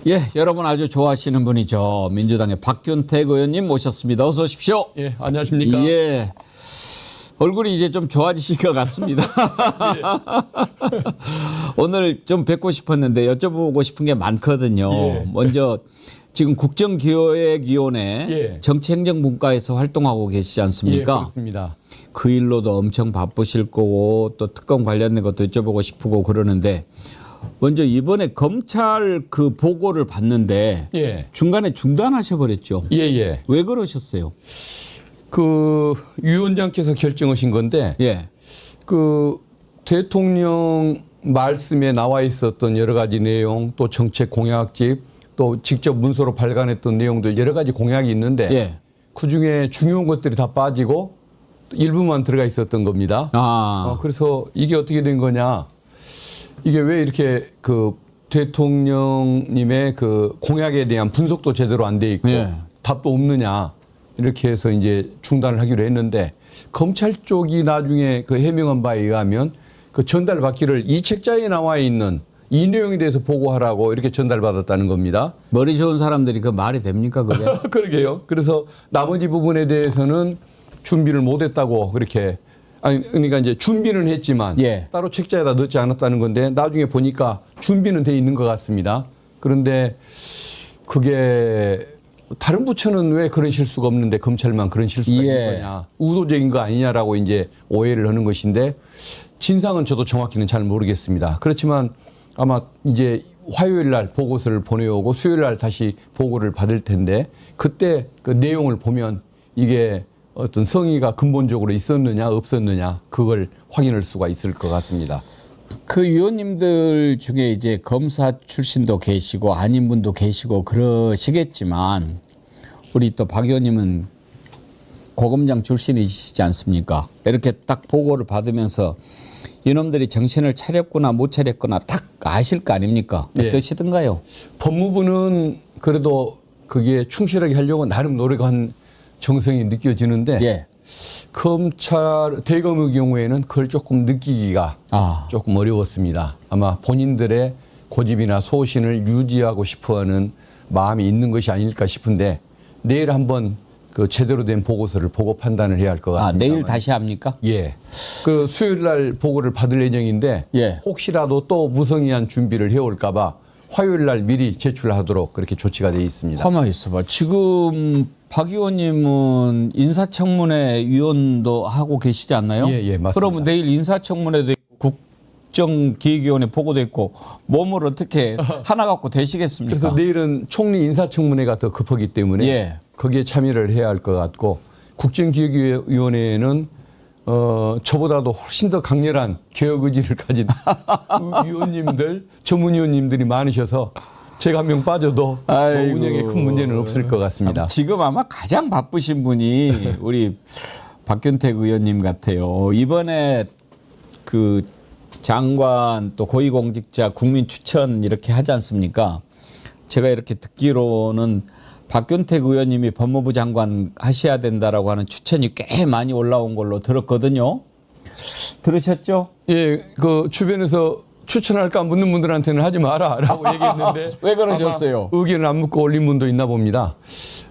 예, 여러분 아주 좋아하시는 분이죠. 민주당의 박균택 의원님 모셨습니다. 어서 오십시오. 예, 안녕하십니까. 예. 얼굴이 이제 좀 좋아지신 것 같습니다. 예. 오늘 좀 뵙고 싶었는데 여쭤보고 싶은 게 많거든요. 예. 먼저 지금 국정기획위원회 예. 정치행정분과에서 활동하고 계시지 않습니까? 예, 그렇습니다. 그 일로도 엄청 바쁘실 거고 또 특검 관련된 것도 여쭤보고 싶고 그러는데 먼저 이번에 검찰 그 보고를 봤는데 예. 중간에 중단하셔 버렸죠. 예예. 왜 그러셨어요? 그 위원장께서 결정하신 건데 예. 그 대통령 말씀에 나와 있었던 여러 가지 내용 또 정책 공약집 또 직접 문서로 발간했던 내용들 여러 가지 공약이 있는데 예. 그중에 중요한 것들이 다 빠지고 일부만 들어가 있었던 겁니다. 그래서 이게 어떻게 된 거냐. 이게 왜 이렇게 그 대통령님의 그 공약에 대한 분석도 제대로 안 돼 있고 예. 답도 없느냐 이렇게 해서 이제 중단을 하기로 했는데 검찰 쪽이 나중에 그 해명한 바에 의하면 그 전달받기를 이 책자에 나와 있는 이 내용에 대해서 보고하라고 이렇게 전달받았다는 겁니다. 머리 좋은 사람들이 그 말이 됩니까 그게? 그러게요. 그래서 나머지 부분에 대해서는 준비를 못했다고 그렇게 아니 그러니까 이제 준비는 했지만 예. 따로 책자에다 넣지 않았다는 건데 나중에 보니까 준비는 돼 있는 것 같습니다. 그런데 그게 다른 부처는 왜 그런 실수가 없는데 검찰만 그런 실수가 예. 있는 거냐. 우도적인 거 아니냐라고 이제 오해를 하는 것인데 진상은 저도 정확히는 잘 모르겠습니다. 그렇지만 아마 이제 화요일 날 보고서를 보내오고 수요일 날 다시 보고를 받을 텐데 그때 그 내용을 보면 이게 어떤 성의가 근본적으로 있었느냐 없었느냐 그걸 확인할 수가 있을 것 같습니다. 그 위원님들 중에 이제 검사 출신도 계시고 아닌 분도 계시고 그러시겠지만 우리 또 박 의원님은 고검장 출신이시지 않습니까? 이렇게 딱 보고를 받으면서 이놈들이 정신을 차렸구나 못 차렸구나 딱 아실 거 아닙니까? 어떠시던가요? 법무부는 그래도 그게 충실하게 하려고 나름 노력한 정성이 느껴지는데 예. 검찰 대검의 경우에는 그걸 조금 느끼기가 조금 어려웠습니다. 아마 본인들의 고집이나 소신을 유지하고 싶어하는 마음이 있는 것이 아닐까 싶은데 내일 한번 그 제대로 된 보고서를 보고 판단을 해야 할 것 같습니다. 내일 다시 합니까? 예. 그 수요일 날 보고를 받을 예정인데 예. 혹시라도 또 무성의한 준비를 해올까 봐 화요일 날 미리 제출하도록 그렇게 조치가 되어 있습니다. 가만히 있어봐. 지금 박 의원님은 인사청문회 위원도 하고 계시지 않나요? 예, 예, 맞습니다. 그러면 내일 인사청문회도 있고 국정기획위원회 보고도 있고 몸을 어떻게 하나 갖고 되시겠습니까? 그래서 내일은 총리 인사청문회가 더 급하기 때문에 예. 거기에 참여를 해야 할 것 같고 국정기획위원회에는 저보다도 훨씬 더 강렬한 개혁 의지를 가진 위원님들, 전문위원님들이 많으셔서 제가 한 명 빠져도 운영에 큰 문제는 없을 것 같습니다. 지금 아마 가장 바쁘신 분이 우리 박균택 의원님 같아요. 이번에 그 장관 또 고위공직자 국민 추천 이렇게 하지 않습니까? 제가 이렇게 듣기로는 박균택 의원님이 법무부 장관 하셔야 된다라고 하는 추천이 꽤 많이 올라온 걸로 들었거든요. 들으셨죠? 예, 그 주변에서 추천할까 묻는 분들한테는 하지 마라라고 얘기했는데 왜 그러셨어요? 의견을 안 묻고 올린 분도 있나 봅니다.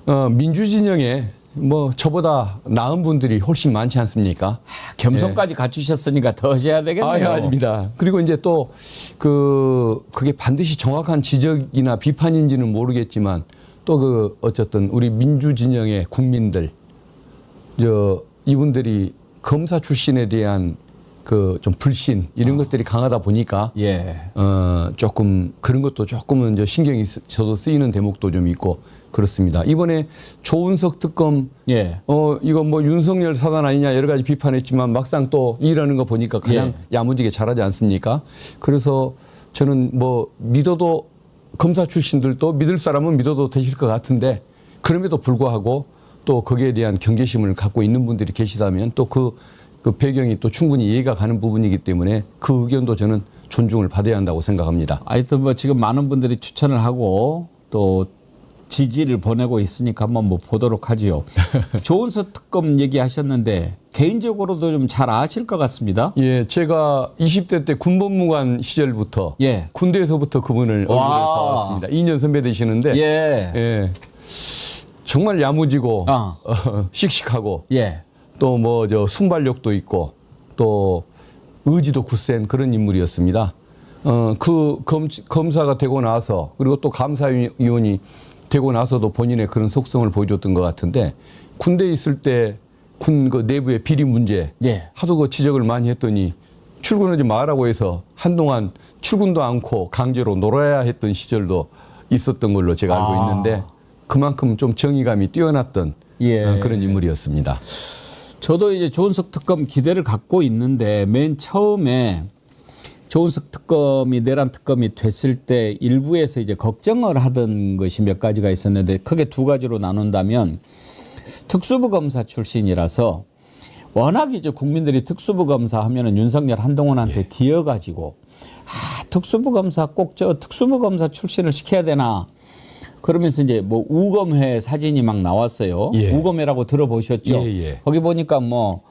민주진영에 뭐 저보다 나은 분들이 훨씬 많지 않습니까? 겸손까지 갖추셨으니까 더 하셔야 되겠네요. 아닙니다. 그리고 이제 또 그게 반드시 정확한 지적이나 비판인지는 모르겠지만 또 그 어쨌든 우리 민주진영의 국민들 이분들이 검사 출신에 대한 그 좀 불신 이런 것들이 강하다 보니까 조금 그런 것도 조금은 이제 신경이 저도 쓰이는 대목도 좀 있고 그렇습니다. 이번에 조은석 특검 이거 뭐 윤석열 사단 아니냐 여러 가지 비판했지만 막상 또 일하는 거 보니까 그냥 야무지게 잘하지 않습니까? 그래서 저는 뭐 믿어도 검사 출신들도 믿을 사람은 믿어도 되실 것 같은데 그럼에도 불구하고 또 거기에 대한 경계심을 갖고 있는 분들이 계시다면 또 그 배경이 또 충분히 이해가 가는 부분이기 때문에 그 의견도 저는 존중을 받아야 한다고 생각합니다. 하여튼 뭐 지금 많은 분들이 추천을 하고 또 지지를 보내고 있으니까 한번 뭐 보도록 하지요. 조은석 특검 얘기하셨는데 개인적으로도 좀 잘 아실 것 같습니다. 예, 제가 20대 때 군법무관 시절부터 예. 군대에서부터 그분을 얼굴을 봐왔습니다. 2년 선배 되시는데 예. 예, 정말 야무지고 씩씩하고 예. 또 뭐 저 순발력도 있고 또 의지도 굳센 그런 인물이었습니다. 그 검사가 되고 나서 그리고 또 감사위원이 되고 나서도 본인의 그런 속성을 보여줬던 것 같은데 군대에 있을 때 군 그 내부의 비리 문제 예. 하도 그 지적을 많이 했더니 출근하지 마라고 해서 한동안 출근도 않고 강제로 놀아야 했던 시절도 있었던 걸로 제가 알고 있는데 그만큼 좀 정의감이 뛰어났던 그런 인물이었습니다. 저도 이제 조은석 특검 기대를 갖고 있는데 맨 처음에 조은석 특검이 내란 특검이 됐을 때 일부에서 이제 걱정을 하던 것이 몇 가지가 있었는데 크게 두 가지로 나눈다면 특수부 검사 출신이라서 워낙 이제 국민들이 특수부 검사 하면은 윤석열 한동훈한테 뒤어가지고 특수부 검사 꼭 저 특수부 검사 출신을 시켜야 되나 그러면서 이제 뭐 우검회 사진이 막 나왔어요. 예. 우검회라고 들어보셨죠? 예. 거기 보니까 뭐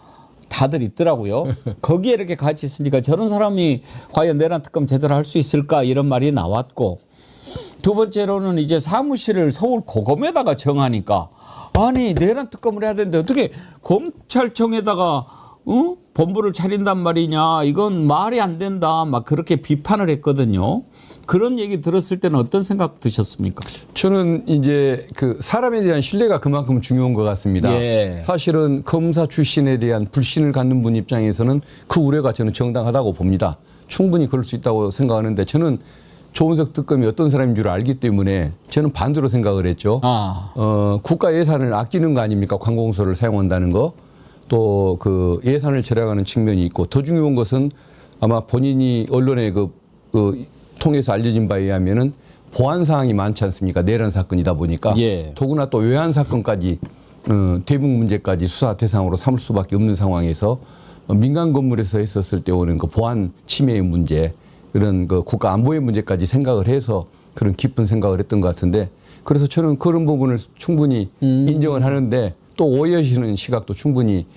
다들 있더라고요. 거기에 이렇게 같이 있으니까 저런 사람이 과연 내란 특검 제대로 할 수 있을까 이런 말이 나왔고 두 번째로는 이제 사무실을 서울 고검에다가 정하니까 아니 내란 특검을 해야 되는데 어떻게 검찰청에다가 본부를 차린단 말이냐 이건 말이 안 된다 막 그렇게 비판을 했거든요. 그런 얘기 들었을 때는 어떤 생각 드셨습니까? 저는 이제 그 사람에 대한 신뢰가 그만큼 중요한 것 같습니다. 예. 사실은 검사 출신에 대한 불신을 갖는 분 입장에서는 그 우려가 저는 정당하다고 봅니다. 충분히 그럴 수 있다고 생각하는데 저는 조은석 특검이 어떤 사람인 줄 알기 때문에 저는 반대로 생각을 했죠. 국가 예산을 아끼는 거 아닙니까? 관공서를 사용한다는 거. 또 그 예산을 절약하는 측면이 있고 더 중요한 것은 아마 본인이 언론에 통해서 알려진 바에 의하면은 보안 사항이 많지 않습니까? 내란 사건이다 보니까 더구나 또 외환 사건까지 대북 문제까지 수사 대상으로 삼을 수밖에 없는 상황에서 민간 건물에서 했었을 때 오는 그 보안 침해의 문제 그런 그 국가 안보의 문제까지 생각을 해서 그런 깊은 생각을 했던 것 같은데 그래서 저는 그런 부분을 충분히 인정을 하는데 또 오해하시는 시각도 충분히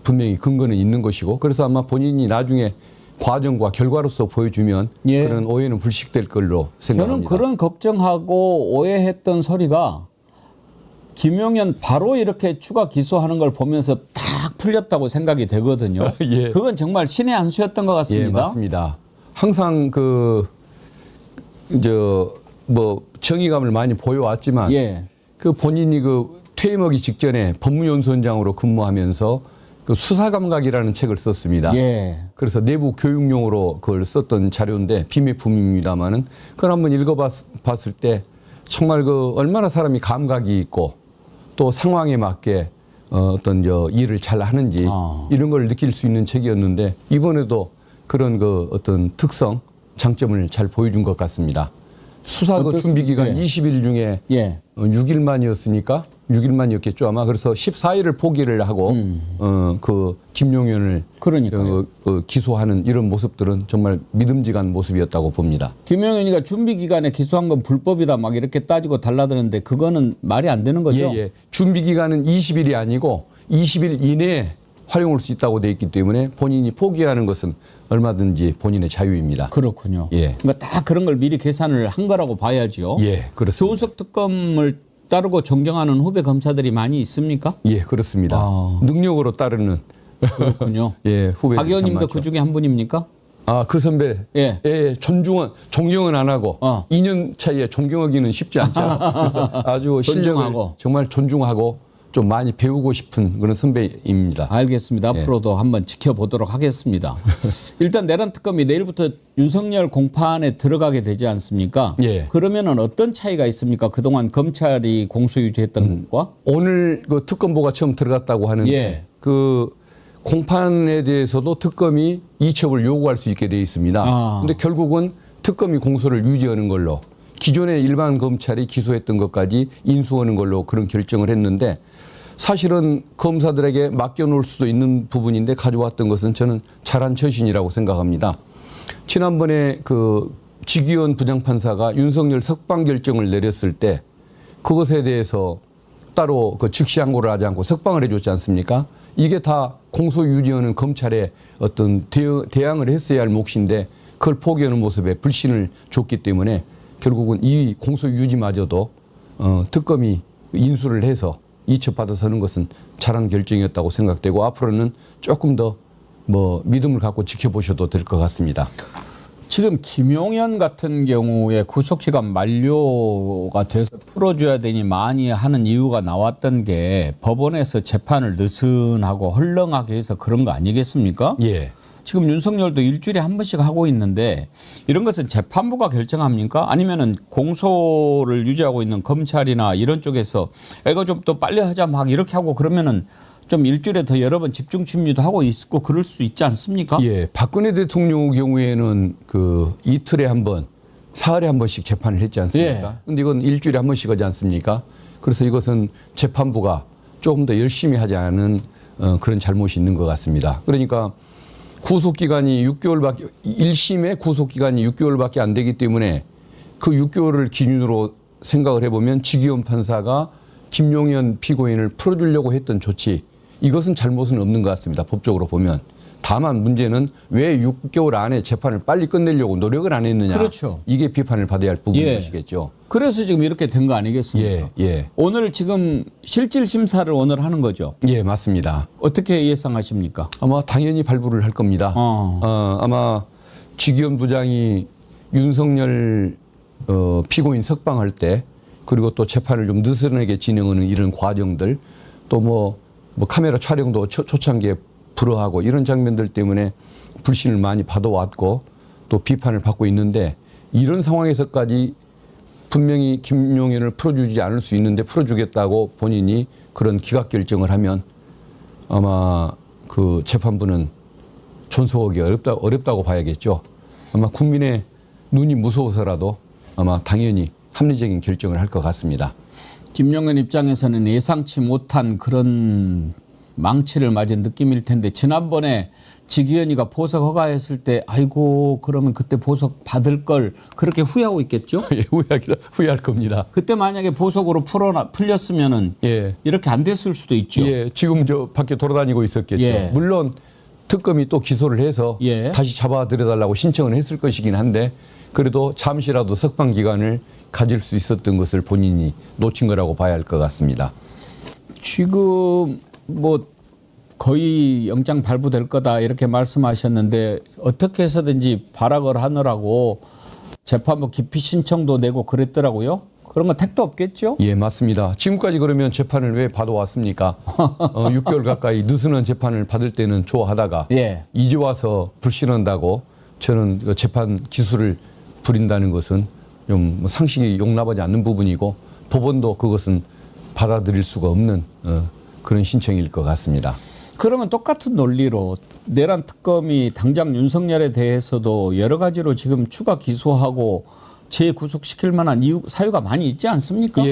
분명히 근거는 있는 것이고 그래서 아마 본인이 나중에 과정과 결과로서 보여주면 그런 오해는 불식될 걸로 생각합니다. 저는 그런 걱정하고 오해했던 소리가 김용현 바로 이렇게 추가 기소하는 걸 보면서 딱 풀렸다고 생각이 되거든요. 그건 정말 신의 한 수였던 것 같습니다. 예, 맞습니다. 항상 뭐 정의감을 많이 보여왔지만 그 본인이 퇴임하기 직전에 법무연수원장으로 근무하면서 그 수사감각이라는 책을 썼습니다. 그래서 내부 교육용으로 그걸 썼던 자료인데 비매품입니다만은 그걸 한번 읽어봤을 때 정말 얼마나 사람이 감각이 있고 또 상황에 맞게 어떤 일을 잘 하는지 이런 걸 느낄 수 있는 책이었는데 이번에도 그런 어떤 특성, 장점을 잘 보여준 것 같습니다. 수사 준비 기간 20일 중에 6일만이었으니까 6일만이었겠죠 아마. 그래서 14일을 포기를 하고 그 김용현을 기소하는 이런 모습들은 정말 믿음직한 모습이었다고 봅니다. 김용현이가 준비 기간에 기소한 건 불법이다 막 이렇게 따지고 달라드는데 그거는 말이 안 되는 거죠? 준비 기간은 20일이 아니고 20일 이내에 활용할 수 있다고 돼 있기 때문에 본인이 포기하는 것은 얼마든지 본인의 자유입니다. 그렇군요. 그러니까 다 그런 걸 미리 계산을 한 거라고 봐야죠. 그렇습니다. 조은석 특검을 따르고 존경하는 후배 검사들이 많이 있습니까? 그렇습니다. 능력으로 따르는. 그렇군요. 후배. 박 의원님도 그 중에 한 분입니까? 그 선배. 존경은 안 하고 2년 차이에 존경하기는 쉽지 않죠. 그래서 아주 실력을 정말 존중하고 좀 많이 배우고 싶은 그런 선배입니다. 알겠습니다. 앞으로도 한번 지켜보도록 하겠습니다. 일단 내란 특검이 내일부터 윤석열 공판에 들어가게 되지 않습니까? 그러면은 어떤 차이가 있습니까? 그동안 검찰이 공소 유지했던 것과? 오늘 그 특검보가 처음 들어갔다고 하는데 그 공판에 대해서도 특검이 이첩을 요구할 수 있게 돼 있습니다. 근데 결국은 특검이 공소를 유지하는 걸로 기존의 일반 검찰이 기소했던 것까지 인수하는 걸로 그런 결정을 했는데 사실은 검사들에게 맡겨놓을 수도 있는 부분인데 가져왔던 것은 저는 잘한 처신이라고 생각합니다. 지난번에 그 지기현 부장판사가 윤석열 석방 결정을 내렸을 때 그것에 대해서 따로 즉시 항고를 하지 않고 석방을 해줬지 않습니까? 이게 다 공소유지하는 검찰의 어떤 대항을 했어야 할 몫인데 그걸 포기하는 모습에 불신을 줬기 때문에 결국은 이 공소유지마저도 특검이 인수를 해서 이첩받아서 하는 것은 잘한 결정이었다고 생각되고 앞으로는 조금 더 믿음을 갖고 지켜보셔도 될 것 같습니다. 지금 김용현 같은 경우에 구속기간 만료가 돼서 풀어줘야 되니 많이 하는 이유가 나왔던 게 법원에서 재판을 느슨하고 헐렁하게 해서 그런 거 아니겠습니까? 예. 지금 윤석열도 일주일에 한 번씩 하고 있는데 이런 것은 재판부가 결정합니까? 아니면은 공소를 유지하고 있는 검찰이나 이런 쪽에서 이거 좀 또 빨리 하자 막 이렇게 하고 그러면은 좀 일주일에 더 여러 번 집중 심리도 하고 있고 그럴 수 있지 않습니까? 예, 박근혜 대통령 경우에는 그 이틀에 한 번, 사흘에 한 번씩 재판을 했지 않습니까? 그런데 이건 일주일에 한 번씩 하지 않습니까? 그래서 이것은 재판부가 조금 더 열심히 하지 않은 그런 잘못이 있는 것 같습니다. 그러니까 구속기간이 6개월밖에 1심의 구속기간이 6개월밖에 안 되기 때문에 그 6개월을 기준으로 생각을 해보면 지기현 판사가 김용현 피고인을 풀어주려고 했던 조치 이것은 잘못은 없는 것 같습니다. 법적으로 보면. 다만 문제는 왜 6개월 안에 재판을 빨리 끝내려고 노력을 안 했느냐. 그렇죠. 이게 비판을 받아야 할 부분인 것이겠죠. 그래서 지금 이렇게 된 거 아니겠습니까? 예. 오늘 지금 실질 심사를 오늘 하는 거죠? 예, 맞습니다. 어떻게 예상하십니까? 아마 당연히 발부를 할 겁니다. 아마 지기현 부장이 윤석열 피고인 석방할 때 그리고 또 재판을 좀 느슨하게 진행하는 이런 과정들 또 카메라 촬영도 초창기에 불허하고 이런 장면들 때문에 불신을 많이 받아왔고 또 비판을 받고 있는데 이런 상황에서까지 분명히 김용현을 풀어주지 않을 수 있는데 풀어주겠다고 본인이 그런 기각 결정을 하면 아마 그 재판부는 존속하기 어렵다고 봐야겠죠. 아마 국민의 눈이 무서워서라도 아마 당연히 합리적인 결정을 할 것 같습니다. 김용현 입장에서는 예상치 못한 그런 망치를 맞은 느낌일 텐데 지난번에 지기현이가 보석 허가했을 때 아이고 그러면 그때 보석 받을 걸 그렇게 후회하고 있겠죠? 예, 후회할 겁니다. 그때 만약에 보석으로 풀렸으면은 이렇게 안 됐을 수도 있죠. 예, 지금 저 밖에 돌아다니고 있었겠죠. 물론 특검이 또 기소를 해서 다시 잡아들여달라고 신청을 했을 것이긴 한데 그래도 잠시라도 석방 기간을 가질 수 있었던 것을 본인이 놓친 거라고 봐야 할 것 같습니다. 지금 거의 영장 발부될 거다 이렇게 말씀하셨는데 어떻게 해서든지 발악을 하느라고 재판부 기피 신청도 내고 그랬더라고요. 그런 건 택도 없겠죠? 예, 맞습니다. 지금까지 그러면 재판을 왜 받아왔습니까? 6개월 가까이 느슨한 재판을 받을 때는 좋아하다가 이제 와서 불신한다고 저는 그 재판 기수를 부린다는 것은 좀 상식이 용납하지 않는 부분이고 법원도 그것은 받아들일 수가 없는 그런 신청일 것 같습니다. 그러면 똑같은 논리로 내란 특검이 당장 윤석열에 대해서도 여러 가지로 지금 추가 기소하고 재구속시킬 만한 사유가 많이 있지 않습니까?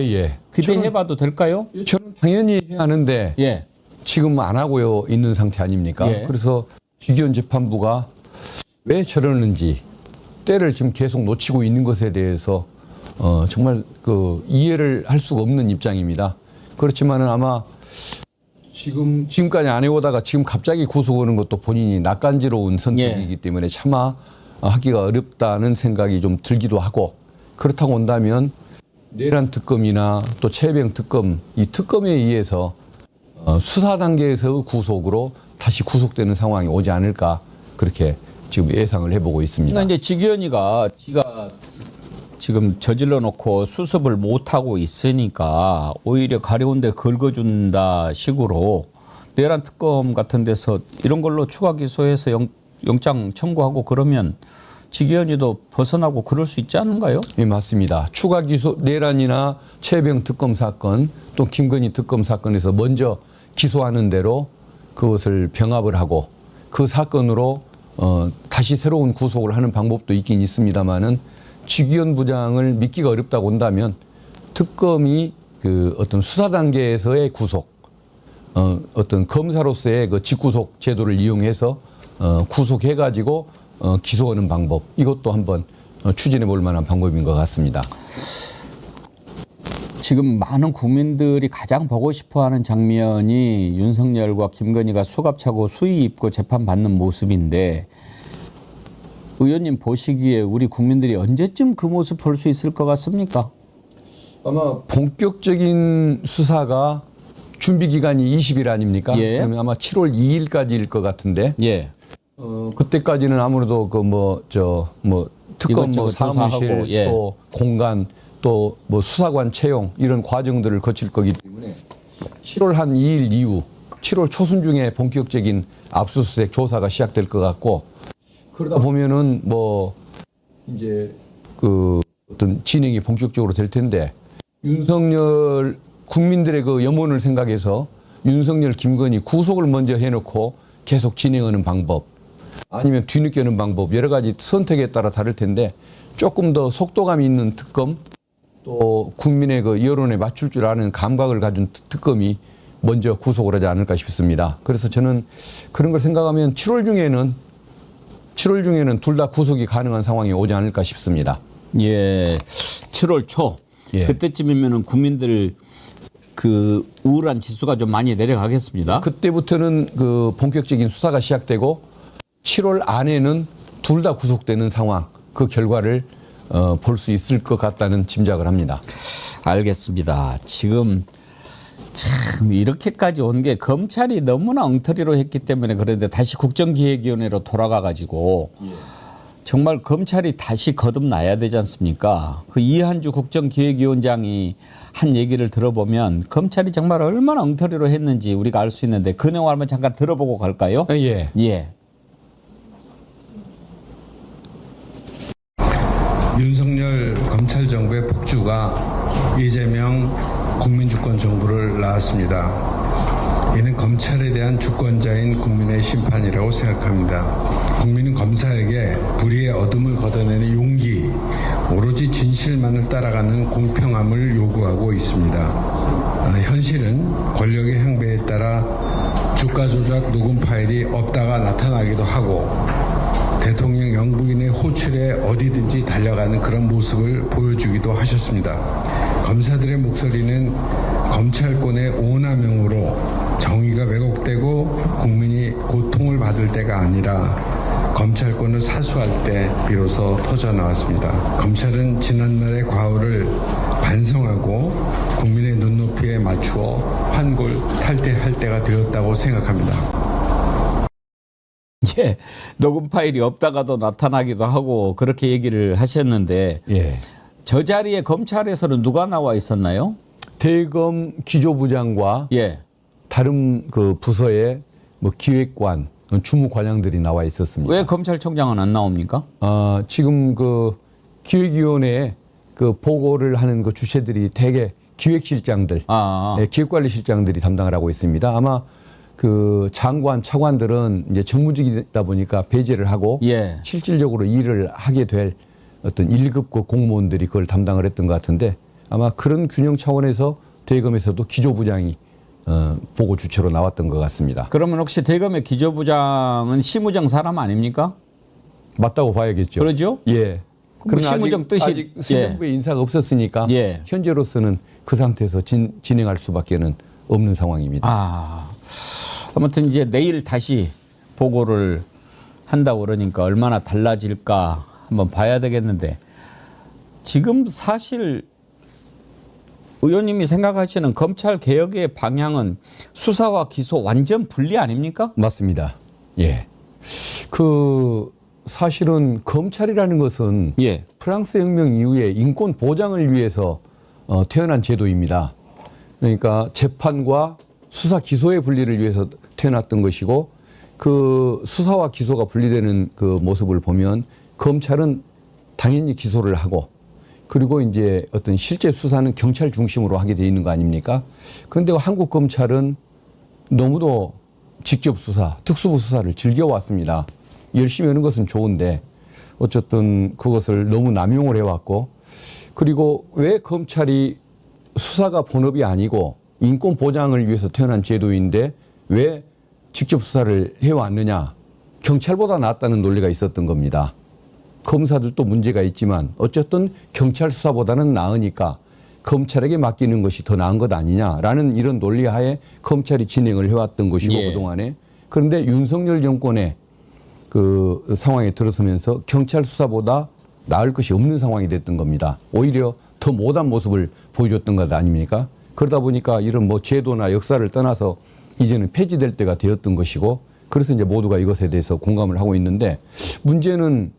기대해봐도 될까요? 저는 당연히 해야 하는데 지금 안 하고 있는 상태 아닙니까? 그래서 지기현 재판부가 왜 저러는지 때를 지금 계속 놓치고 있는 것에 대해서 정말 그 이해를 할 수가 없는 입장입니다. 그렇지만은 아마 지금까지 안 해오다가 지금 갑자기 구속하는 것도 본인이 낯간지러운 선택이기 때문에 차마 하기가 어렵다는 생각이 좀 들기도 하고 그렇다고 온다면 내란 특검이나 또 최병 특검 이 특검에 의해서 수사 단계에서 구속으로 다시 구속되는 상황이 오지 않을까 그렇게 지금 예상을 해보고 있습니다. 그러니까 이제 지기현이가 지가 지금 저질러 놓고 수습을 못 하고 있으니까 오히려 가려운 데 긁어준다 식으로 내란 특검 같은 데서 이런 걸로 추가 기소해서 영장 청구하고 그러면 지기현이도 벗어나고 그럴 수 있지 않은가요? 네, 맞습니다. 추가 기소 내란이나 최병 특검 사건 또 김건희 특검 사건에서 먼저 기소하는 대로 그것을 병합을 하고 그 사건으로 다시 새로운 구속을 하는 방법도 있긴 있습니다만은 지기현 부장을 믿기가 어렵다고 온다면 특검이 그 어떤 수사 단계에서의 구속, 어떤 검사로서의 그 직구속 제도를 이용해서 구속해가지고 기소하는 방법 이것도 한번 추진해 볼 만한 방법인 것 같습니다. 지금 많은 국민들이 가장 보고 싶어하는 장면이 윤석열과 김건희가 수갑 차고 수의 입고 재판받는 모습인데 의원님 보시기에 우리 국민들이 언제쯤 그 모습 볼 수 있을 것 같습니까? 아마 본격적인 수사가 준비 기간이 20일 아닙니까? 예. 그러면 아마 7월 2일까지일 것 같은데. 예. 그때까지는 아무래도 특검 사무실 예. 또 공간 또 수사관 채용 이런 과정들을 거칠 거기 때문에 7월 한 2일 이후 7월 초순 중에 본격적인 압수수색 조사가 시작될 것 같고 그러다 보면은 이제 어떤 진행이 본격적으로 될 텐데 윤석열 국민들의 그 염원을 생각해서 윤석열 김건희 구속을 먼저 해놓고 계속 진행하는 방법 아니면 뒤늦게는 방법 여러 가지 선택에 따라 다를 텐데 조금 더 속도감 있는 특검 또 국민의 그 여론에 맞출 줄 아는 감각을 가진 특검이 먼저 구속을 하지 않을까 싶습니다. 그래서 저는 그런 걸 생각하면 7월 중에는 둘 다 구속이 가능한 상황이 오지 않을까 싶습니다. 예, 7월 초 예. 그때쯤이면은 국민들 그 우울한 지수가 좀 많이 내려가겠습니다. 그때부터는 그 본격적인 수사가 시작되고 7월 안에는 둘 다 구속되는 상황 그 결과를 볼 수 있을 것 같다는 짐작을 합니다. 알겠습니다. 지금 참 이렇게까지 온 게 검찰이 너무나 엉터리로 했기 때문에 그런데 다시 국정기획위원회로 돌아가 가지고 정말 검찰이 다시 거듭나야 되지 않습니까? 그 이한주 국정기획위원장이 한 얘기를 들어보면 검찰이 정말 얼마나 엉터리로 했는지 우리가 알 수 있는데 그 내용 한번 잠깐 들어보고 갈까요? 예. 예. 윤석열 검찰 정부의 폭주가 이재명 국민주권 정부를 낳았습니다. 이는 검찰에 대한 주권자인 국민의 심판이라고 생각합니다. 국민은 검사에게 불의의 어둠을 걷어내는 용기, 오로지 진실만을 따라가는 공평함을 요구하고 있습니다. 현실은 권력의 향배에 따라 주가 조작 녹음 파일이 없다가 나타나기도 하고 대통령 영부인의 호출에 어디든지 달려가는 그런 모습을 보여주기도 하셨습니다. 검사들의 목소리는 검찰권의 오남용으로 정의가 왜곡되고 국민이 고통을 받을 때가 아니라 검찰권을 사수할 때 비로소 터져나왔습니다. 검찰은 지난날의 과오를 반성하고 국민의 눈높이에 맞추어 환골 탈퇴할 때가 되었다고 생각합니다. 예, 녹음 파일이 없다가도 나타나기도 하고 그렇게 얘기를 하셨는데 예. 저 자리에 검찰에서는 누가 나와 있었나요? 대검 기조부장과 예. 다른 그 부서의 기획관, 주무과장들이 나와 있었습니다. 왜 검찰총장은 안 나옵니까? 지금 그 기획위원회에 그 보고를 하는 그 주체들이 대개 기획실장들, 기획관리실장들이 담당을 하고 있습니다. 아마 그 장관, 차관들은 이제 정무직이다 보니까 배제를 하고 예. 실질적으로 일을 하게 될 어떤 1급 공무원들이 그걸 담당을 했던 것 같은데 아마 그런 균형 차원에서 대검에서도 기조부장이 보고 주체로 나왔던 것 같습니다. 그러면 혹시 대검의 기조부장은 심우정 사람 아닙니까? 맞다고 봐야겠죠. 그러죠? 예. 그럼 심우정 뜻이 아직 수뇌부에 인사가 없었으니까 예. 현재로서는 그 상태에서 진행할 수밖에는 없는 상황입니다. 아무튼 이제 내일 다시 보고를 한다고 그러니까 얼마나 달라질까 한번 봐야 되겠는데 지금 사실 의원님이 생각하시는 검찰 개혁의 방향은 수사와 기소 완전 분리 아닙니까? 맞습니다. 예. 사실은 검찰이라는 것은 예. 프랑스 혁명 이후에 인권 보장을 위해서 태어난 제도입니다. 그러니까 재판과 수사 기소의 분리를 위해서 태어났던 것이고 그 수사와 기소가 분리되는 그 모습을 보면 검찰은 당연히 기소를 하고 그리고 이제 어떤 실제 수사는 경찰 중심으로 하게 돼 있는 거 아닙니까? 그런데 한국 검찰은 너무도 직접 수사, 특수부 수사를 즐겨왔습니다. 열심히 하는 것은 좋은데 어쨌든 그것을 너무 남용을 해왔고 그리고 왜 검찰이 수사가 본업이 아니고 인권 보장을 위해서 태어난 제도인데 왜 직접 수사를 해왔느냐. 경찰보다 낫다는 논리가 있었던 겁니다. 검사들도 문제가 있지만 어쨌든 경찰 수사보다는 나으니까 검찰에게 맡기는 것이 더 나은 것 아니냐라는 이런 논리하에 검찰이 진행을 해왔던 것이고 예. 그동안에. 그런데 윤석열 정권의 그 상황에 들어서면서 경찰 수사보다 나을 것이 없는 상황이 됐던 겁니다. 오히려 더 못한 모습을 보여줬던 것 아닙니까? 그러다 보니까 이런 뭐 제도나 역사를 떠나서 이제는 폐지될 때가 되었던 것이고, 그래서 이제 모두가 이것에 대해서 공감을 하고 있는데, 문제는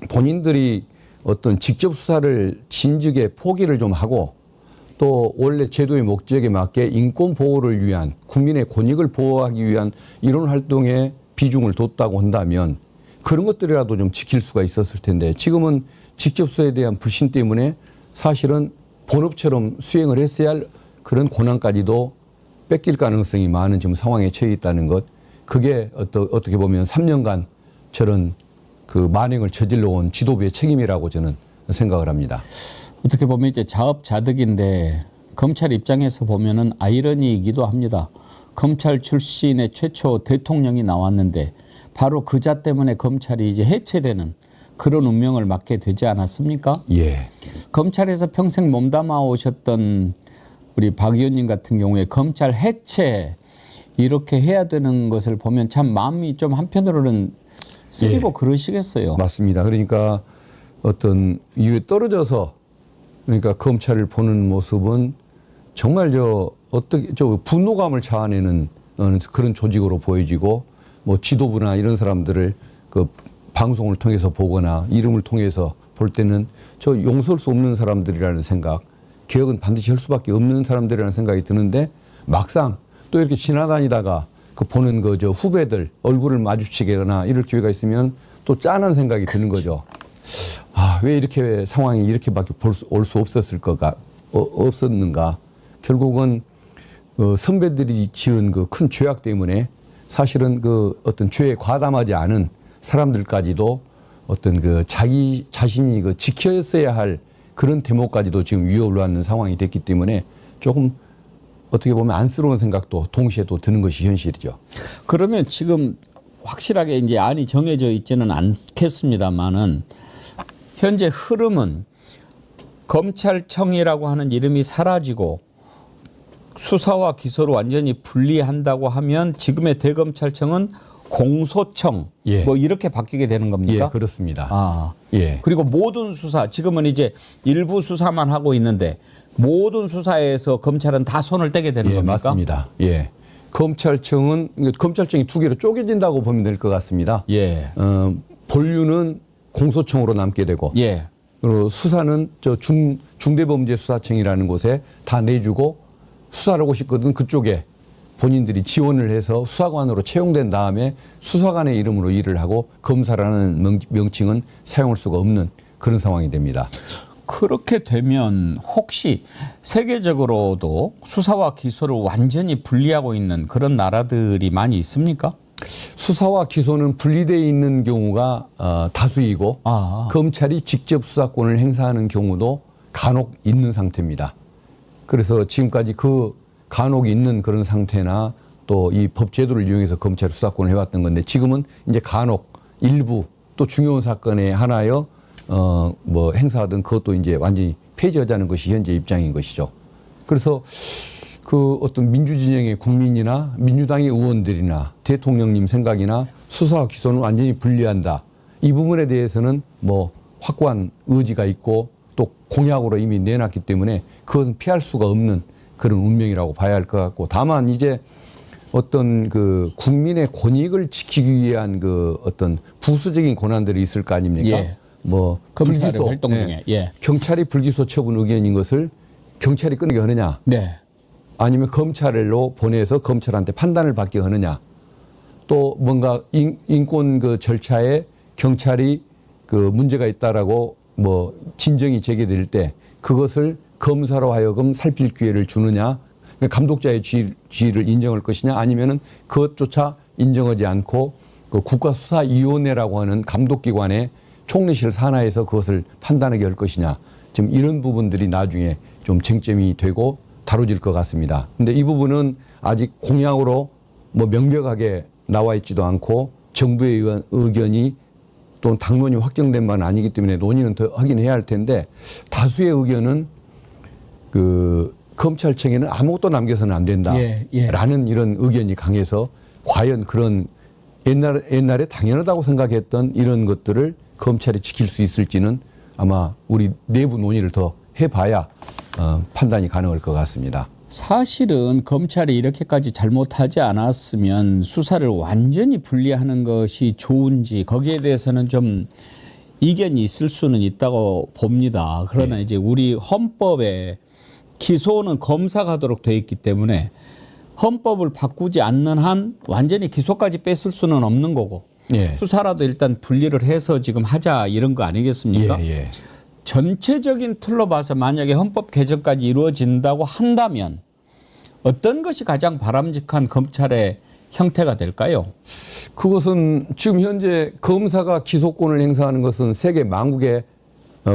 본인들이 어떤 직접 수사를 진즉에 포기를 좀 하고, 또 원래 제도의 목적에 맞게 인권 보호를 위한, 국민의 권익을 보호하기 위한 이런 활동에 비중을 뒀다고 한다면 그런 것들이라도 좀 지킬 수가 있었을 텐데, 지금은 직접 수사에 대한 불신 때문에 사실은 본업처럼 수행을 했어야 할 그런 권한까지도 뺏길 가능성이 많은 지금 상황에 처해 있다는 것, 그게 어떻게 보면 3년간 저런 그 만행을 저질러 온 지도부의 책임이라고 저는 생각을 합니다. 어떻게 보면 이제 자업자득인데, 검찰 입장에서 보면은 아이러니이기도 합니다. 검찰 출신의 최초 대통령이 나왔는데 바로 그자 때문에 검찰이 이제 해체되는 그런 운명을 맞게 되지 않았습니까? 예. 검찰에서 평생 몸담아 오셨던 우리 박 의원님 같은 경우에 검찰 해체 이렇게 해야 되는 것을 보면 참 마음이 좀 한편으로는 쓰리고 예. 그러시겠어요. 맞습니다. 그러니까 어떤 이유에 떨어져서, 그러니까 검찰을 보는 모습은 정말 분노감을 자아내는 그런 조직으로 보여지고, 뭐 지도부나 이런 사람들을 그 방송을 통해서 보거나 이름을 통해서 볼 때는 저 용서할 수 없는 사람들이라는 생각, 개혁은 반드시 할 수밖에 없는 사람들이라는 생각이 드는데, 막상 또 이렇게 지나다니다가 그 보는 저 후배들 얼굴을 마주치거나 이럴 기회가 있으면 또 짠한 생각이 드는 거죠. 아, 왜 이렇게 상황이 이렇게밖에 올 수 없었는가. 결국은 선배들이 지은 그 큰 죄악 때문에 사실은 그 어떤 죄에 과담하지 않은 사람들까지도 어떤 그 자기 자신이 그 지켰어야 할 그런 대목까지도 지금 위협을 받는 상황이 됐기 때문에 조금 어떻게 보면 안쓰러운 생각도 동시에 또 드는 것이 현실이죠. 그러면 지금 확실하게 이제 안이 정해져 있지는 않겠습니다만은 현재 흐름은 검찰청이라고 하는 이름이 사라지고 수사와 기소를 완전히 분리한다고 하면 지금의 대검찰청은 공소청 예. 뭐 이렇게 바뀌게 되는 겁니까? 예, 그렇습니다. 아, 예. 그리고 모든 수사, 지금은 이제 일부 수사만 하고 있는데 모든 수사에서 검찰은 다 손을 떼게 되는 겁니까? 맞습니다. 예. 검찰청이 두 개로 쪼개진다고 보면 될 것 같습니다. 예. 본류는 공소청으로 남게 되고, 예. 그리고 수사는 중대범죄수사청이라는 곳에 다 내주고, 수사를 하고 싶거든 그쪽에 본인들이 지원을 해서 수사관으로 채용된 다음에 수사관의 이름으로 일을 하고, 검사라는 명칭은 사용할 수가 없는 그런 상황이 됩니다. 그렇게 되면 혹시 세계적으로도 수사와 기소를 완전히 분리하고 있는 그런 나라들이 많이 있습니까? 수사와 기소는 분리되어 있는 경우가 다수이고, 검찰이 직접 수사권을 행사하는 경우도 간혹 있는 상태입니다. 그래서 지금까지 그 간혹 있는 그런 상태나 또 이 법제도를 이용해서 검찰 수사권을 해왔던 건데, 지금은 이제 간혹 일부 또 중요한 사건에 하나여 뭐 행사하던 그것도 이제 완전히 폐지하자는 것이 현재 입장인 것이죠. 그래서 그 어떤 민주진영의 국민이나 민주당의 의원들이나 대통령님 생각이나 수사와 기소는 완전히 분리한다, 이 부분에 대해서는 뭐 확고한 의지가 있고 또 공약으로 이미 내놨기 때문에 그것은 피할 수가 없는 그런 운명이라고 봐야 할 것 같고, 다만 이제 어떤 그 국민의 권익을 지키기 위한 그 어떤 부수적인 권한들이 있을 거 아닙니까? 예. 뭐 검찰의 불기소, 활동 중에 예. 경찰이 불기소 처분 의견인 것을 경찰이 끝내게 하느냐, 네. 아니면 검찰로 보내서 검찰한테 판단을 받게 하느냐, 또 뭔가 인권 그 절차에 경찰이 그 문제가 있다라고 뭐 진정이 제기될 때 그것을 검사로 하여금 살필 기회를 주느냐, 감독자의 지위를 인정할 것이냐, 아니면은 그것조차 인정하지 않고 그 국가수사위원회라고 하는 감독기관의 총리실 산하에서 그것을 판단하게 할 것이냐, 지금 이런 부분들이 나중에 좀 쟁점이 되고 다뤄질 것 같습니다. 근데 이 부분은 아직 공약으로 뭐 명백하게 나와 있지도 않고 정부의 의견이 또 당론이 확정된 바는 아니기 때문에 논의는 더 하긴 해야 할 텐데, 다수의 의견은 그 검찰청에는 아무것도 남겨서는 안 된다라는 이런 의견이 강해서 과연 그런 옛날에 당연하다고 생각했던 이런 것들을 검찰이 지킬 수 있을지는 아마 우리 내부 논의를 더 해봐야 판단이 가능할 것 같습니다. 사실은 검찰이 이렇게까지 잘못하지 않았으면 수사를 완전히 분리하는 것이 좋은지 거기에 대해서는 좀 이견이 있을 수는 있다고 봅니다. 그러나 이제 우리 헌법에 기소는 검사가 하도록 되어 있기 때문에 헌법을 바꾸지 않는 한 완전히 기소까지 뺐을 수는 없는 거고 수사라도 일단 분리를 해서 지금 하자 이런 거 아니겠습니까? 전체적인 틀로 봐서 만약에 헌법 개정까지 이루어진다고 한다면 어떤 것이 가장 바람직한 검찰의 형태가 될까요? 그것은 지금 현재 검사가 기소권을 행사하는 것은 세계 만국의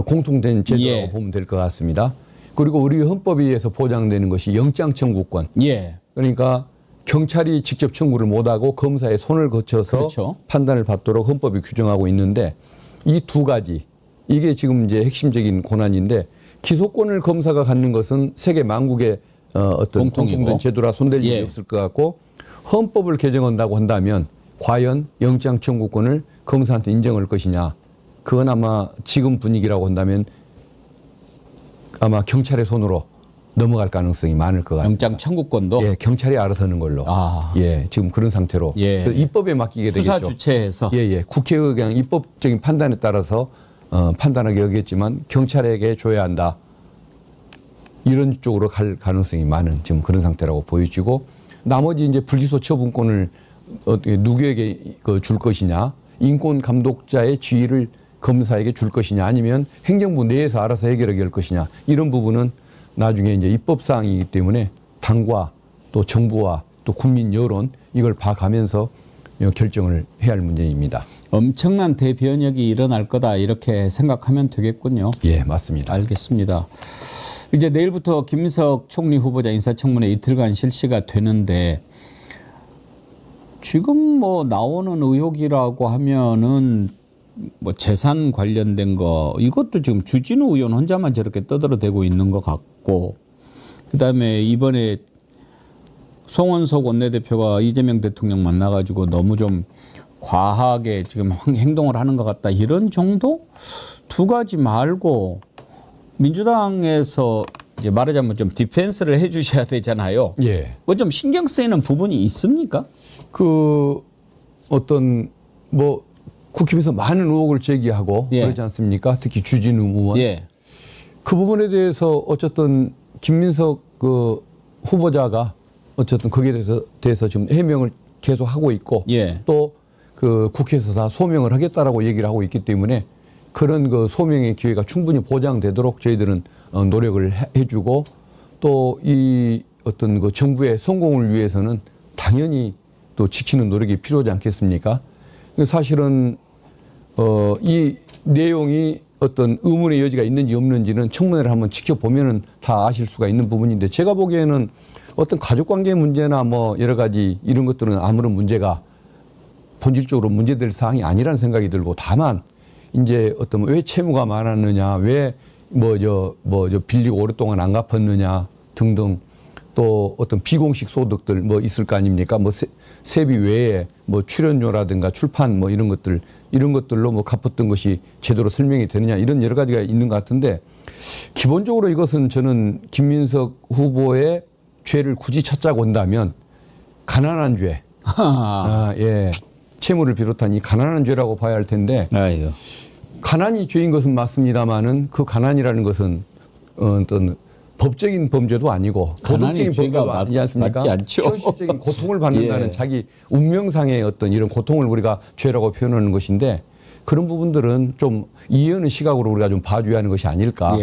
공통된 제도라고 보면 될 것 같습니다. 그리고 우리 헌법에 의해서 보장되는 것이 영장 청구권. 그러니까 경찰이 직접 청구를 못하고 검사의 손을 거쳐서 판단을 받도록 헌법이 규정하고 있는데 이 두 가지 이게 지금 이제 핵심적인 권한인데 기소권을 검사가 갖는 것은 세계 만국의 어떤 공통된 제도라 손댈 일이 없을 것 같고 헌법을 개정한다고 한다면 과연 영장 청구권을 검사한테 인정할 것이냐 그건 아마 지금 분위기라고 한다면 아마 경찰의 손으로 넘어갈 가능성이 많을 것 같습니다. 영장 청구권도? 경찰이 알아서 하는 걸로. 지금 그런 상태로. 그래서 입법에 맡기게 되겠죠. 수사 주체에서. 국회의 그냥 입법적인 판단에 따라서 판단하게 여겼지만 경찰에게 줘야 한다. 이런 쪽으로 갈 가능성이 많은 지금 그런 상태라고 보여지고 나머지 이제 불기소 처분권을 누구에게 줄 것이냐, 인권 감독자의 지위를 검사에게 줄 것이냐, 아니면 행정부 내에서 알아서 해결하게 할 것이냐, 이런 부분은 나중에 이제 입법 사항이기 때문에 당과 또 정부와 또 국민 여론 이걸 봐가면서 결정을 해야 할 문제입니다. 엄청난 대변혁이 일어날 거다 이렇게 생각하면 되겠군요. 맞습니다. 알겠습니다. 이제 내일부터 김민석 총리 후보자 인사청문회 이틀간 실시가 되는데 지금 뭐 나오는 의혹이라고 하면은 뭐 재산 관련된 거 이것도 지금 주진우 의원 혼자만 저렇게 떠들어대고 있는 것 같고 그다음에 이번에 송원석 원내대표가 이재명 대통령 만나가지고 너무 좀 과하게 지금 행동을 하는 것 같다 이런 정도? 두 가지 말고 민주당에서 이제 말하자면 좀 디펜스를 해 주셔야 되잖아요. 뭐 좀 신경 쓰이는 부분이 있습니까? 그 어떤 뭐 국힘에서 많은 의혹을 제기하고 그러지 않습니까? 특히 주진우 의원. 그 부분에 대해서 어쨌든 김민석 그 후보자가 어쨌든 거기에 대해서 지금 해명을 계속 하고 있고 또 그 국회에서 다 소명을 하겠다라고 얘기를 하고 있기 때문에 그런 그 소명의 기회가 충분히 보장되도록 저희들은 노력을 해주고 또 이 어떤 그 정부의 성공을 위해서는 당연히 또 지키는 노력이 필요하지 않겠습니까? 사실은 이 내용이 어떤 의문의 여지가 있는지 없는지는 청문회를 한번 지켜보면은 다 아실 수가 있는 부분인데 제가 보기에는 어떤 가족관계 문제나 뭐 여러 가지 이런 것들은 아무런 문제가 본질적으로 문제될 사항이 아니라는 생각이 들고 다만 이제 어떤 왜 채무가 많았느냐, 왜 저 빌리고 오랫동안 안 갚았느냐 등등 또 어떤 비공식 소득들 뭐 있을 거 아닙니까? 뭐 세비 외에 뭐 출연료라든가 출판 뭐 이런 것들로 뭐 갚았던 것이 제대로 설명이 되느냐 이런 여러 가지가 있는 것 같은데 기본적으로 이것은 저는 김민석 후보의 죄를 굳이 찾자고 한다면 가난한 죄, 채무를 비롯한 이 가난한 죄라고 봐야 할 텐데 가난이 죄인 것은 맞습니다만은 그 가난이라는 것은 어떤 법적인 범죄도 아니고 도덕적인 범죄가 아니지 않습니까? 맞지 않죠. 현실적인 고통을 받는다는 자기 운명상의 어떤 이런 고통을 우리가 죄라고 표현하는 것인데 그런 부분들은 좀 이해하는 시각으로 우리가 좀 봐줘야 하는 것이 아닐까.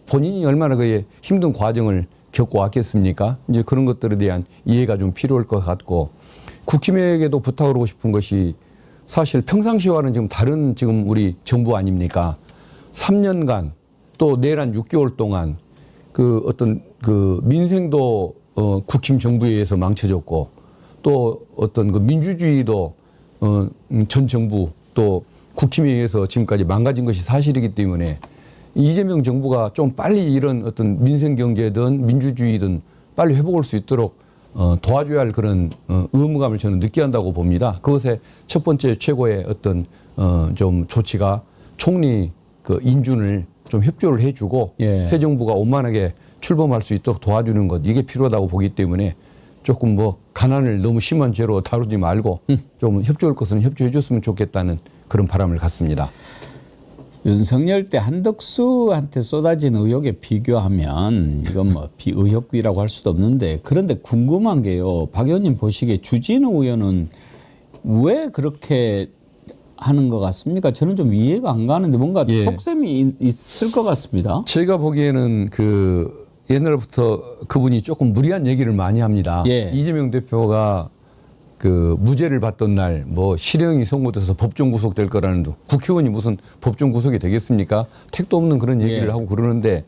본인이 얼마나 그 힘든 과정을 겪고 왔겠습니까? 이제 그런 것들에 대한 이해가 좀 필요할 것 같고 국힘에게도 부탁을 하고 싶은 것이 사실 평상시와는 지금 다른 지금 우리 정부 아닙니까? 3년간 또 내일 한 6개월 동안 그 어떤 그 민생도 국힘 정부에 의해서 망쳐졌고 또 어떤 그 민주주의도 전 정부 또 국힘에 의해서 지금까지 망가진 것이 사실이기 때문에 이재명 정부가 좀 빨리 이런 어떤 민생 경제든 민주주의든 빨리 회복할 수 있도록 도와줘야 할 그런 의무감을 저는 느끼한다고 봅니다. 그것의 첫 번째 최고의 어떤 좀 조치가 총리 그 인준을 좀 협조를 해주고 예. 새 정부가 원만하게 출범할 수 있도록 도와주는 것, 이게 필요하다고 보기 때문에 조금 뭐 가난을 너무 심한 죄로 다루지 말고 좀 협조할 것은 협조해 줬으면 좋겠다는 그런 바람을 갖습니다. 윤석열 때 한덕수한테 쏟아진 의혹에 비교하면 이건 뭐 비의혹비라고 할 수도 없는데, 그런데 궁금한 게요. 박 의원님 보시기에 주진우 의원은 왜 그렇게 하는 것 같습니까? 저는 좀 이해가 안 가는데 뭔가 예. 속셈이 있을 것 같습니다. 제가 보기에는 그 옛날부터 그분이 조금 무리한 얘기를 많이 합니다. 예. 이재명 대표가 그 무죄를 받던 날 뭐 실형이 선고돼서 법정 구속될 거라는, 국회의원이 무슨 법정 구속이 되겠습니까? 택도 없는 그런 얘기를 예. 하고 그러는데,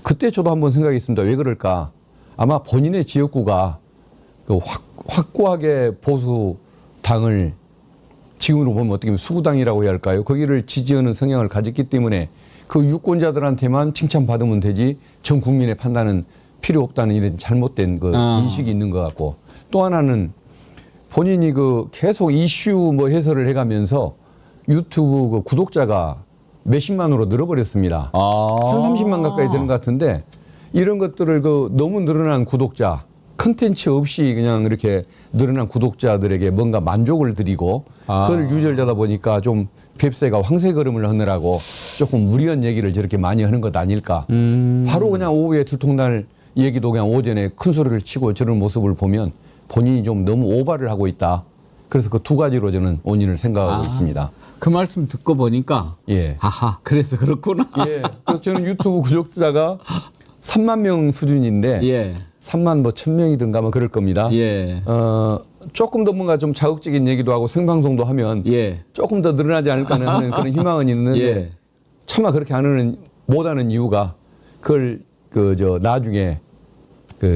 그때 저도 한번 생각했습니다. 왜 그럴까? 아마 본인의 지역구가 그 확고하게 보수 당을, 지금으로 보면 어떻게 보면 수구당이라고 해야 할까요? 거기를 지지하는 성향을 가졌기 때문에 그 유권자들한테만 칭찬받으면 되지 전 국민의 판단은 필요 없다는 이런 잘못된 그 인식이 있는 것 같고, 또 하나는 본인이 그 계속 이슈 뭐 해설을 해가면서 유튜브 그 구독자가 몇십만으로 늘어버렸습니다. 한 30만 가까이 되는 것 같은데, 이런 것들을 그 너무 늘어난 구독자, 컨텐츠 없이 그냥 이렇게 늘어난 구독자들에게 뭔가 만족을 드리고 그걸 유지하려다 보니까 좀 뱁새가 황새걸음을 하느라고 조금 무리한 얘기를 저렇게 많이 하는 것 아닐까. 바로 그냥 오후에 들통날 얘기도 그냥 오전에 큰 소리를 치고 저런 모습을 보면 본인이 좀 너무 오바를 하고 있다. 그래서 그 두 가지로 저는 원인을 생각하고 있습니다. 그 말씀 듣고 보니까 예. 아하, 그래서 그렇구나. 예. 그래서 저는 유튜브 구독자가 3만 명 수준인데 예. 3만 뭐 1,000명이든가 뭐 그럴 겁니다. 예. 조금 더 뭔가 좀 자극적인 얘기도 하고 생방송도 하면 예. 조금 더 늘어나지 않을까 하는 그런 희망은 있는데 예. 차마 그렇게 못하는 이유가 그걸 나중에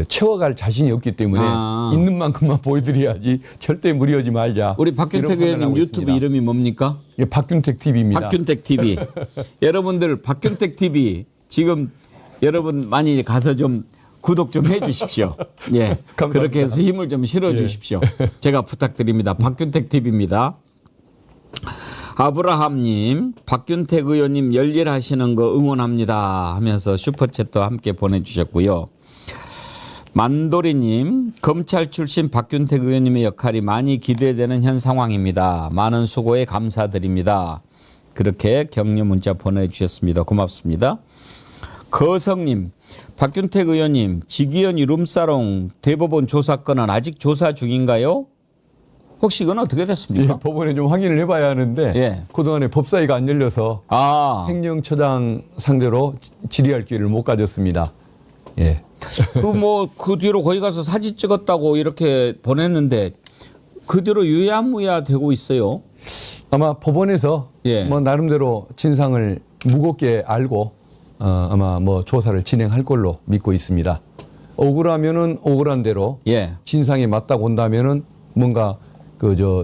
채워갈 자신이 없기 때문에 있는 만큼만 보여드려야지 절대 무리하지 말자. 우리 박균택 의원님 유튜브 이름이 뭡니까? 예, 박균택 TV입니다. 박균택 TV. 여러분들 박균택 TV 지금 여러분 많이 가서 좀 구독 좀 해주십시오. 예, 그렇게 해서 힘을 좀 실어주십시오. 제가 부탁드립니다. 박균택 TV입니다. 아브라함님, 박균택 의원님 열일하시는 거 응원합니다 하면서 슈퍼챗도 함께 보내주셨고요. 만도리님, 검찰 출신 박균택 의원님의 역할이 많이 기대되는 현 상황입니다. 많은 수고에 감사드립니다. 그렇게 격려 문자 보내주셨습니다. 고맙습니다. 거성님, 박균택 의원님, 지기현 룸사롱 대법원 조사 건은 아직 조사 중인가요? 혹시 이건 어떻게 됐습니까? 예, 법원에 좀 확인을 해봐야 하는데 예. 그동안에 법사위가 안 열려서 행정처장 상대로 질의할 기회를 못 가졌습니다. 예. 그 뒤로 거기 가서 사진 찍었다고 이렇게 보냈는데 그 뒤로 유야무야 되고 있어요. 아마 법원에서 예. 뭐 나름대로 진상을 무겁게 알고 아마 뭐 조사를 진행할 걸로 믿고 있습니다. 억울하면은 억울한 대로 예. 진상이 맞다고 온다면은 뭔가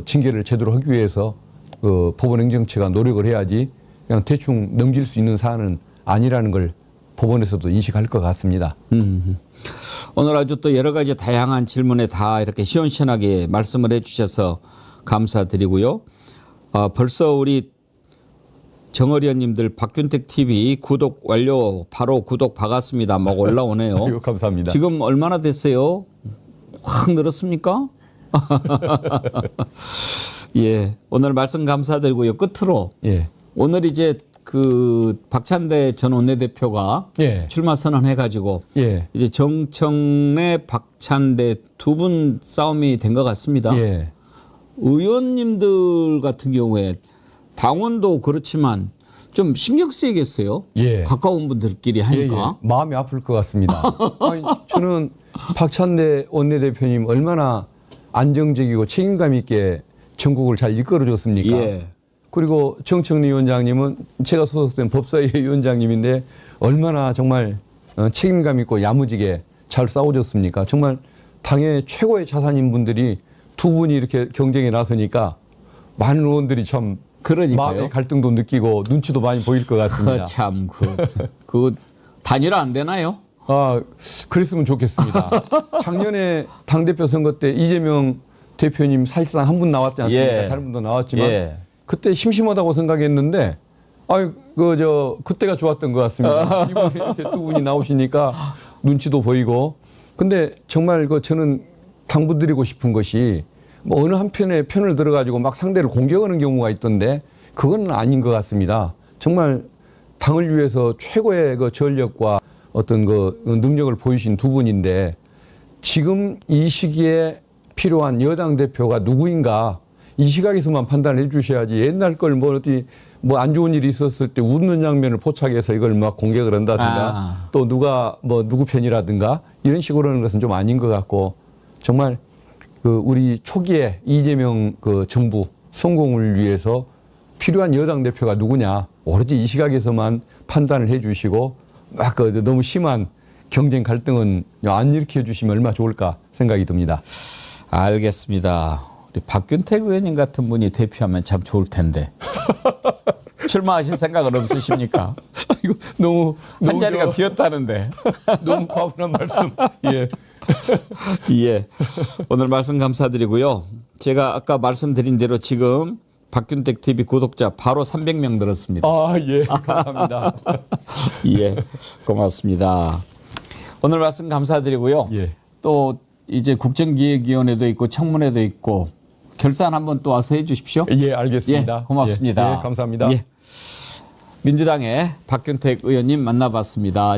징계를 제대로 하기 위해서 법원 행정처가 노력을 해야지 그냥 대충 넘길 수 있는 사안은 아니라는 걸 법원에서도 인식할 것 같습니다. 오늘 아주 또 여러 가지 다양한 질문에 다 이렇게 시원시원하게 말씀을 해주셔서 감사드리고요. 벌써 우리 정어리원님들 박균택 TV 구독 완료, 바로 구독 박았습니다. 막 올라오네요. 아이고, 감사합니다. 지금 얼마나 됐어요? 확 늘었습니까? 예, 오늘 말씀 감사드리고요. 끝으로 예. 오늘 이제 박찬대 전 원내대표가 예. 출마 선언해가지고 예. 이제 정청래, 박찬대 두 분 싸움이 된 것 같습니다. 예. 의원님들 같은 경우에 당원도 그렇지만 좀 신경 쓰이겠어요. 예. 가까운 분들끼리 하니까. 예. 마음이 아플 것 같습니다. 아니, 저는 박찬대 원내대표님 얼마나 안정적이고 책임감 있게 전국을 잘 이끌어줬습니까? 예. 그리고 정청래 위원장님은 제가 소속된 법사위 위원장님인데 얼마나 정말 책임감 있고 야무지게 잘 싸워줬습니까? 정말 당의 최고의 자산인 분들이 두 분이 이렇게 경쟁에 나서니까 많은 의원들이 참 그러니까요. 마음의 갈등도 느끼고 눈치도 많이 보일 것 같습니다. 참, 그 단일화 안 되나요? 아, 그랬으면 좋겠습니다. 작년에 당대표 선거 때 이재명 대표님 사실상 한 분 나왔지 않습니까? 예. 다른 분도 나왔지만 예. 그때 심심하다고 생각했는데 그때가 좋았던 것 같습니다. 이번에 이렇게 두 분이 나오시니까 눈치도 보이고. 근데 정말 저는 당부드리고 싶은 것이 뭐 어느 한편의 편을 들어가지고 막 상대를 공격하는 경우가 있던데 그건 아닌 것 같습니다. 정말 당을 위해서 최고의 전력과 어떤 능력을 보이신 두 분인데 지금 이 시기에 필요한 여당 대표가 누구인가 이 시각에서만 판단을 해 주셔야지 옛날 걸 안 좋은 일이 있었을 때 웃는 장면을 포착해서 이걸 막 공격을 한다든가 또 누구 편이라든가 이런 식으로 하는 것은 좀 아닌 것 같고 정말 우리 초기에 이재명 정부 성공을 위해서 필요한 여당 대표가 누구냐 오로지 이 시각에서만 판단을 해 주시고 막 너무 심한 경쟁 갈등은 안 일으켜 주시면 얼마나 좋을까 생각이 듭니다. 알겠습니다. 우리 박균택 의원님 같은 분이 대표하면 참 좋을 텐데. 출마하실 생각은 없으십니까? 이거 너무 한 자리가 비었다는데. 너무 과분한 말씀. 예. 예. 오늘 말씀 감사드리고요. 제가 아까 말씀드린 대로 지금 박균택 TV 구독자 바로 300명 늘었습니다. 아, 예. 감사합니다. 예. 고맙습니다. 오늘 말씀 감사드리고요. 예. 또 이제 국정기획위원회도 있고 청문회도 있고 결산 한번 또 와서 해 주십시오. 예, 알겠습니다. 예, 고맙습니다. 예, 감사합니다. 예. 민주당의 박균택 의원님 만나봤습니다.